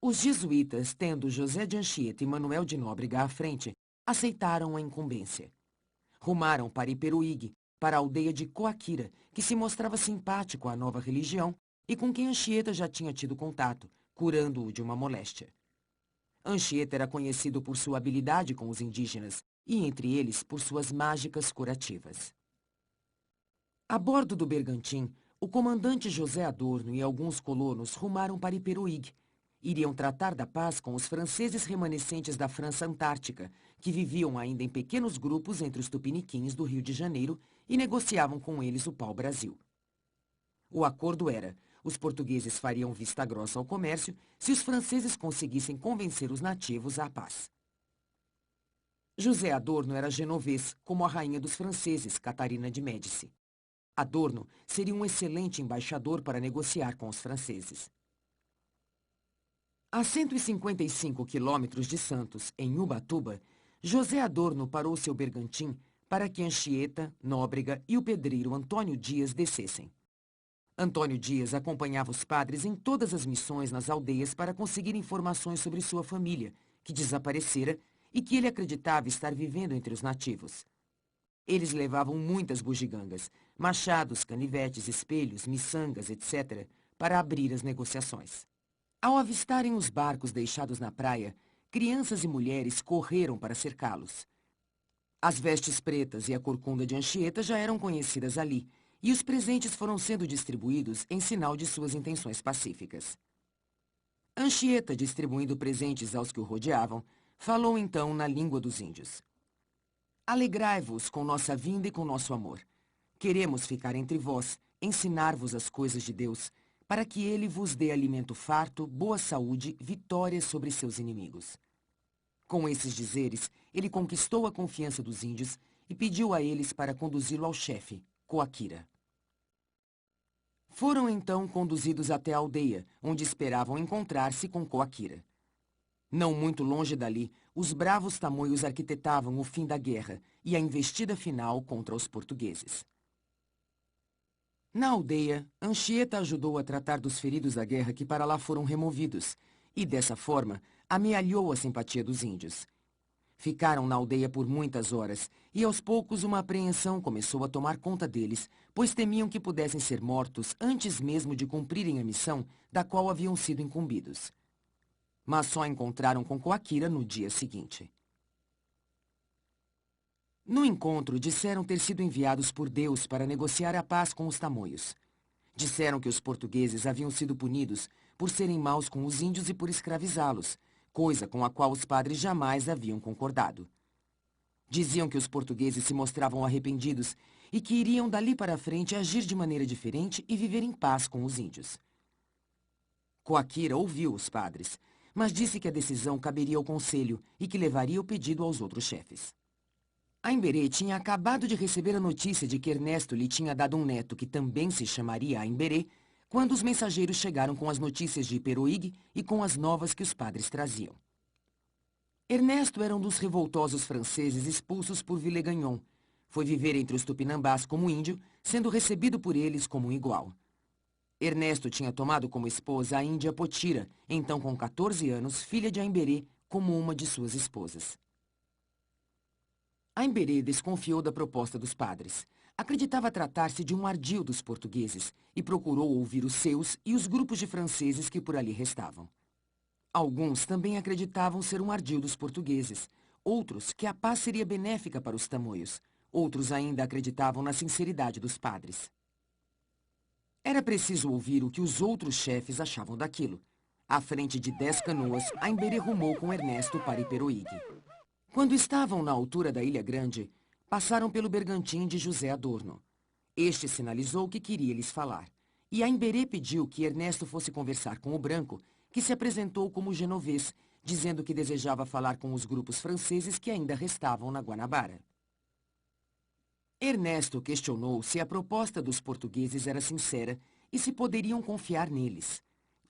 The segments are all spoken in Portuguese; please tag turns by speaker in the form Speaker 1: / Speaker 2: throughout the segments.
Speaker 1: Os jesuítas, tendo José de Anchieta e Manuel de Nóbrega à frente, aceitaram a incumbência. Rumaram para Iperuígue, para a aldeia de Coaquira, que se mostrava simpático à nova religião e com quem Anchieta já tinha tido contato, curando-o de uma moléstia. Anchieta era conhecido por sua habilidade com os indígenas e, entre eles, por suas mágicas curativas. A bordo do bergantim, o comandante José Adorno e alguns colonos rumaram para Iperuígue. Iriam tratar da paz com os franceses remanescentes da França Antártica, que viviam ainda em pequenos grupos entre os tupiniquins do Rio de Janeiro e negociavam com eles o pau-brasil. O acordo era: os portugueses fariam vista grossa ao comércio se os franceses conseguissem convencer os nativos à paz. José Adorno era genovês, como a rainha dos franceses, Catarina de Médici. Adorno seria um excelente embaixador para negociar com os franceses. A 155 quilômetros de Santos, em Ubatuba, José Adorno parou seu bergantim para que Anchieta, Nóbrega e o pedreiro Antônio Dias descessem. Antônio Dias acompanhava os padres em todas as missões nas aldeias para conseguir informações sobre sua família, que desaparecera e que ele acreditava estar vivendo entre os nativos. Eles levavam muitas bugigangas, machados, canivetes, espelhos, miçangas, etc., para abrir as negociações. Ao avistarem os barcos deixados na praia, crianças e mulheres correram para cercá-los. As vestes pretas e a corcunda de Anchieta já eram conhecidas ali, e os presentes foram sendo distribuídos em sinal de suas intenções pacíficas. Anchieta, distribuindo presentes aos que o rodeavam, falou então na língua dos índios. Alegrai-vos com nossa vinda e com nosso amor. Queremos ficar entre vós, ensinar-vos as coisas de Deus, para que ele vos dê alimento farto, boa saúde, vitória sobre seus inimigos. Com esses dizeres, ele conquistou a confiança dos índios e pediu a eles para conduzi-lo ao chefe, Coaquira. Foram então conduzidos até a aldeia, onde esperavam encontrar-se com Coaquira. Não muito longe dali, os bravos tamoios arquitetavam o fim da guerra e a investida final contra os portugueses. Na aldeia, Anchieta ajudou a tratar dos feridos da guerra que para lá foram removidos, e dessa forma amealhou a simpatia dos índios. Ficaram na aldeia por muitas horas, e aos poucos uma apreensão começou a tomar conta deles, pois temiam que pudessem ser mortos antes mesmo de cumprirem a missão da qual haviam sido incumbidos. Mas só encontraram com Coaquira no dia seguinte. No encontro, disseram ter sido enviados por Deus para negociar a paz com os tamoios. Disseram que os portugueses haviam sido punidos por serem maus com os índios e por escravizá-los, coisa com a qual os padres jamais haviam concordado. Diziam que os portugueses se mostravam arrependidos e que iriam dali para frente agir de maneira diferente e viver em paz com os índios. Coaquira ouviu os padres, mas disse que a decisão caberia ao conselho e que levaria o pedido aos outros chefes. Aimberê tinha acabado de receber a notícia de que Ernesto lhe tinha dado um neto que também se chamaria Aimberê, quando os mensageiros chegaram com as notícias de Iperuígue e com as novas que os padres traziam. Ernesto era um dos revoltosos franceses expulsos por Villegagnon. Foi viver entre os tupinambás como índio, sendo recebido por eles como um igual. Ernesto tinha tomado como esposa a índia Potira, então com 14 anos, filha de Aimberê, como uma de suas esposas. Aimberê desconfiou da proposta dos padres. Acreditava tratar-se de um ardil dos portugueses e procurou ouvir os seus e os grupos de franceses que por ali restavam. Alguns também acreditavam ser um ardil dos portugueses, outros que a paz seria benéfica para os tamoios, outros ainda acreditavam na sinceridade dos padres. Era preciso ouvir o que os outros chefes achavam daquilo. À frente de 10 canoas, Aimberê rumou com Ernesto para Iperuígue. Quando estavam na altura da Ilha Grande, passaram pelo bergantim de José Adorno. Este sinalizou que queria lhes falar, e Aimberê pediu que Ernesto fosse conversar com o branco, que se apresentou como genovês, dizendo que desejava falar com os grupos franceses que ainda restavam na Guanabara. Ernesto questionou se a proposta dos portugueses era sincera e se poderiam confiar neles.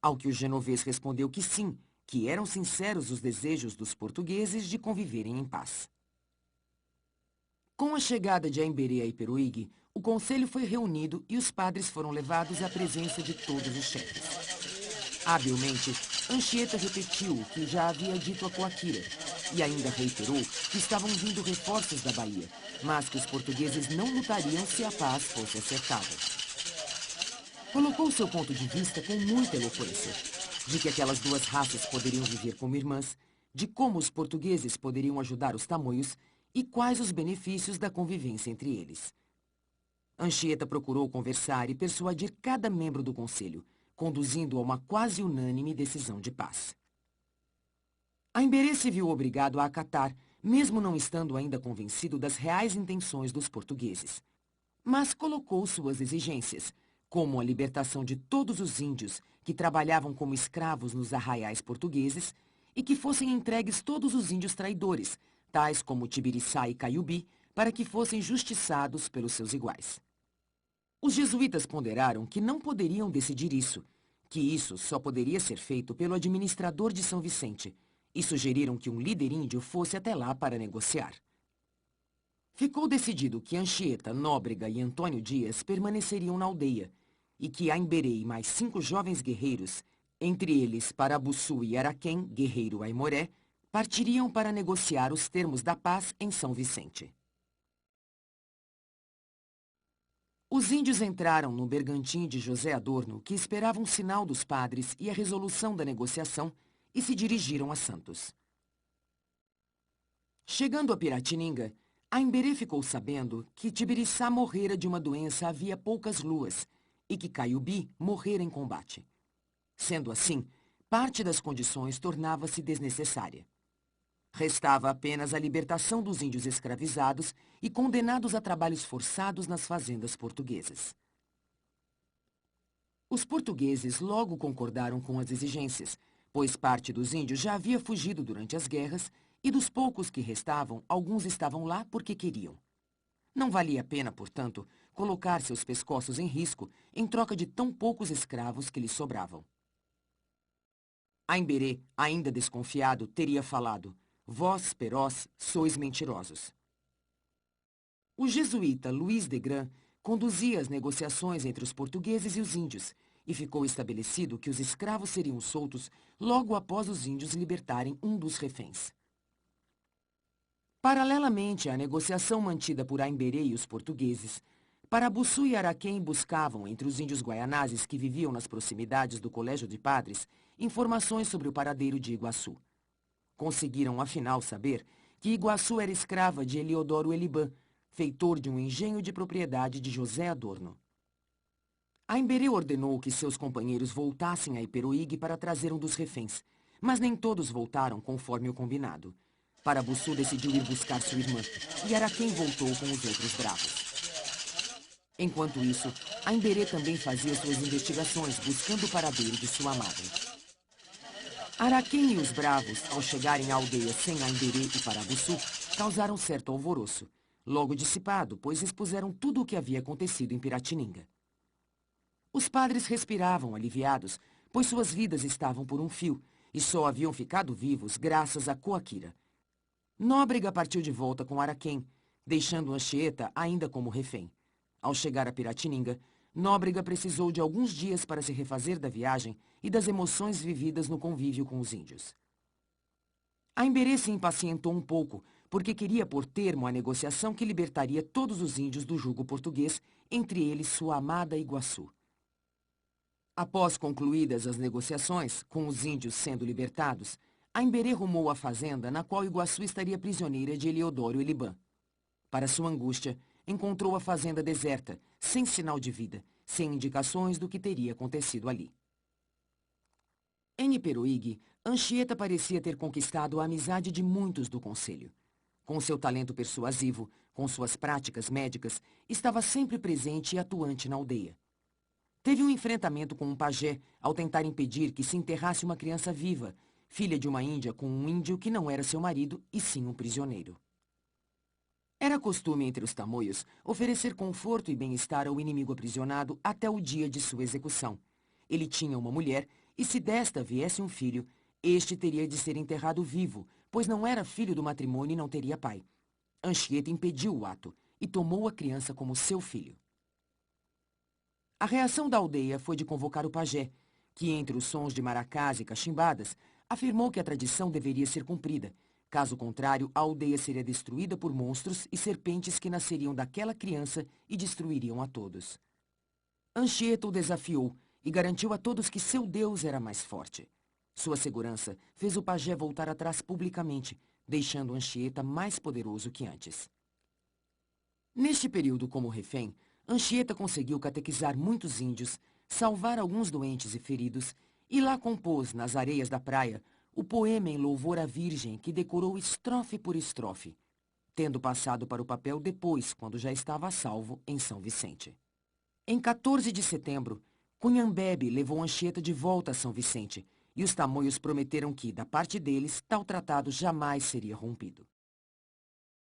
Speaker 1: Ao que o genovês respondeu que sim, que eram sinceros os desejos dos portugueses de conviverem em paz. Com a chegada de Aimberê a Iperuígue, o conselho foi reunido e os padres foram levados à presença de todos os chefes. Habilmente, Anchieta repetiu o que já havia dito a Coaquira e ainda reiterou que estavam vindo reforços da Bahia, mas que os portugueses não lutariam se a paz fosse acertada. Colocou seu ponto de vista com muita eloquência, de que aquelas duas raças poderiam viver como irmãs, de como os portugueses poderiam ajudar os tamoios e quais os benefícios da convivência entre eles. Anchieta procurou conversar e persuadir cada membro do conselho, conduzindo a uma quase unânime decisão de paz. Aimberê se viu obrigado a acatar, mesmo não estando ainda convencido das reais intenções dos portugueses. Mas colocou suas exigências, como a libertação de todos os índios que trabalhavam como escravos nos arraiais portugueses e que fossem entregues todos os índios traidores, tais como Tibiriçá e Caiubi, para que fossem justiçados pelos seus iguais. Os jesuítas ponderaram que não poderiam decidir isso, que isso só poderia ser feito pelo administrador de São Vicente, e sugeriram que um líder índio fosse até lá para negociar. Ficou decidido que Anchieta, Nóbrega e Antônio Dias permaneceriam na aldeia, e que Aimberê e mais 5 jovens guerreiros, entre eles Parabuçu e Araquém, guerreiro Aimoré, partiriam para negociar os termos da paz em São Vicente. Os índios entraram no bergantim de José Adorno, que esperava um sinal dos padres e a resolução da negociação, e se dirigiram a Santos. Chegando a Piratininga, Aimberê ficou sabendo que Tibiriçá morrera de uma doença havia poucas luas e que Caiubi morrera em combate. Sendo assim, parte das condições tornava-se desnecessária. Restava apenas a libertação dos índios escravizados e condenados a trabalhos forçados nas fazendas portuguesas. Os portugueses logo concordaram com as exigências, pois parte dos índios já havia fugido durante as guerras e dos poucos que restavam, alguns estavam lá porque queriam. Não valia a pena, portanto, colocar seus pescoços em risco em troca de tão poucos escravos que lhes sobravam. Aimberê, ainda desconfiado, teria falado: "Vós, Perós, sois mentirosos." O jesuíta Luís de Gran conduzia as negociações entre os portugueses e os índios, e ficou estabelecido que os escravos seriam soltos logo após os índios libertarem um dos reféns. Paralelamente à negociação mantida por Aimberê e os portugueses, Parabuçu e Araquém buscavam, entre os índios guaianazes que viviam nas proximidades do Colégio de Padres, informações sobre o paradeiro de Iguaçu. Conseguiram, afinal, saber que Iguaçu era escrava de Eliodoro Eliban, feitor de um engenho de propriedade de José Adorno. Aimberê ordenou que seus companheiros voltassem a Iperoig para trazer um dos reféns, mas nem todos voltaram conforme o combinado. Parabuçu decidiu ir buscar sua irmã, e Araquém voltou com os outros bravos. Enquanto isso, Aimberê também fazia suas investigações, buscando o paradeiro de sua amada. Araquém e os bravos, ao chegarem à aldeia sem Aimberê e Parabuçu, causaram certo alvoroço, logo dissipado, pois expuseram tudo o que havia acontecido em Piratininga. Os padres respiravam aliviados, pois suas vidas estavam por um fio, e só haviam ficado vivos graças a Coaquira. Nóbrega partiu de volta com Araquém, deixando Anchieta ainda como refém. Ao chegar a Piratininga, Nóbrega precisou de alguns dias para se refazer da viagem e das emoções vividas no convívio com os índios. Aimberê se impacientou um pouco, porque queria pôr termo à negociação que libertaria todos os índios do jugo português, entre eles sua amada Iguaçu. Após concluídas as negociações, com os índios sendo libertados, Aimberê rumou à fazenda na qual Iguaçu estaria prisioneira de Eliodoro Eliban. Para sua angústia, encontrou a fazenda deserta, sem sinal de vida, sem indicações do que teria acontecido ali. Em Iperoig, Anchieta parecia ter conquistado a amizade de muitos do conselho. Com seu talento persuasivo, com suas práticas médicas, estava sempre presente e atuante na aldeia. Teve um enfrentamento com um pajé ao tentar impedir que se enterrasse uma criança viva, filha de uma índia com um índio que não era seu marido e sim um prisioneiro. Era costume entre os tamoios oferecer conforto e bem-estar ao inimigo aprisionado até o dia de sua execução. Ele tinha uma mulher e se desta viesse um filho, este teria de ser enterrado vivo, pois não era filho do matrimônio e não teria pai. Anchieta impediu o ato e tomou a criança como seu filho. A reação da aldeia foi de convocar o pajé, que entre os sons de maracás e cachimbadas, afirmou que a tradição deveria ser cumprida. Caso contrário, a aldeia seria destruída por monstros e serpentes que nasceriam daquela criança e destruiriam a todos. Anchieta o desafiou e garantiu a todos que seu Deus era mais forte. Sua segurança fez o pajé voltar atrás publicamente, deixando Anchieta mais poderoso que antes. Neste período como refém, Anchieta conseguiu catequizar muitos índios, salvar alguns doentes e feridos, e lá compôs, nas areias da praia, o poema em louvor à Virgem que decorou estrofe por estrofe, tendo passado para o papel depois, quando já estava a salvo em São Vicente. Em 14 de setembro, Cunhambebe levou Anchieta de volta a São Vicente, e os tamoios prometeram que, da parte deles, tal tratado jamais seria rompido.